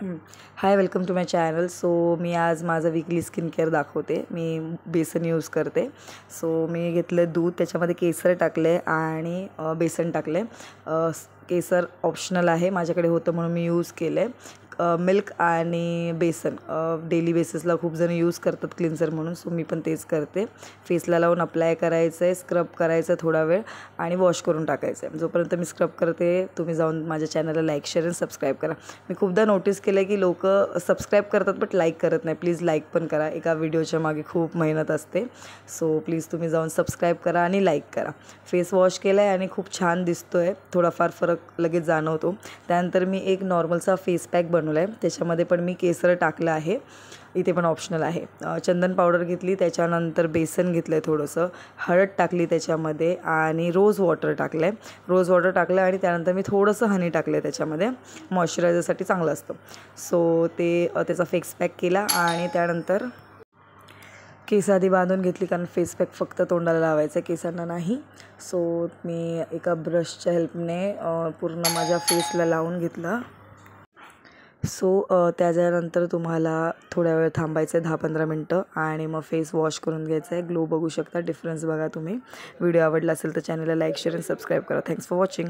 High, welcome to my channel. So मी आज माझं वीकली स्किन केअर दाखवते. मी बेसन यूज करते. सो मी घेतलं दूध, त्याच्यामध्ये केसर टाकले आणि बेसन टाकले. केसर ऑप्शनल आहे, माझ्याकडे होतं म्हणून मी यूज केले. मिल्क आणि बेसन डेली बेसिसला खूप जण यूज करतात क्लिन्झर म्हणून. सो मी पण तेच करते. फेसला लावून अप्लाय करायचं आहे, स्क्रब करायचं थोडा वेळ आणि वॉश करून टाकायचं आहे. जोपर्यंत मी स्क्रब करते तुम्ही जाऊन माझ्या चॅनलला लाईक, शेअर आणि सबस्क्राईब करा. मी खूपदा नोटीस केलं आहे की लोक सबस्क्राईब करतात बट लाईक करत नाही. प्लीज लाईक पण करा. एका व्हिडिओच्या मागे खूप मेहनत असते. सो प्लीज तुम्ही जाऊन सबस्क्राईब करा आणि लाईक करा. फेस वॉश केला आहे आणि खूप छान दिसतो आहे. थोडाफार फरक लगेच जाणवतो. त्यानंतर मी एक नॉर्मलचा फेस पॅक बनवला आहे. त्याच्यामध्ये पण मी केसर टाकलं आहे. इथे पण ऑप्शनल आहे. चंदन पावडर घेतली, त्याच्यानंतर बेसन घेतलं आहे, थोडंसं हळद टाकली त्याच्यामध्ये आणि रोज वॉटर टाकलं आहे. रोज वॉटर टाकलं आणि त्यानंतर मी थोडंसं हनी टाकलं आहे त्याच्यामध्ये. मॉइश्चरायझरसाठी चांगलं असतं. सो ते त्याचा फेस पॅक केला आणि त्यानंतर केस आधी बांधून घेतली, कारण फेस पॅक फक्त तोंडाला लावायचं आहे, केसांना नाही. सो मी एका ब्रशच्या हेल्पने पूर्ण माझ्या फेसला लावून घेतलं. सो त्याच्यानंतर तुम्हाला थोड्या वेळ थांबायचं आहे, 10-15 मिनटं, आणि मग फेस वॉश करून घ्यायचं आहे. ग्लो बघू शकता, डिफरन्स बघा तुम्ही. व्हिडिओ आवडला असेल तर चॅनलला लाईक, शेअर आणि सबस्क्राईब करा. Thanks for watching.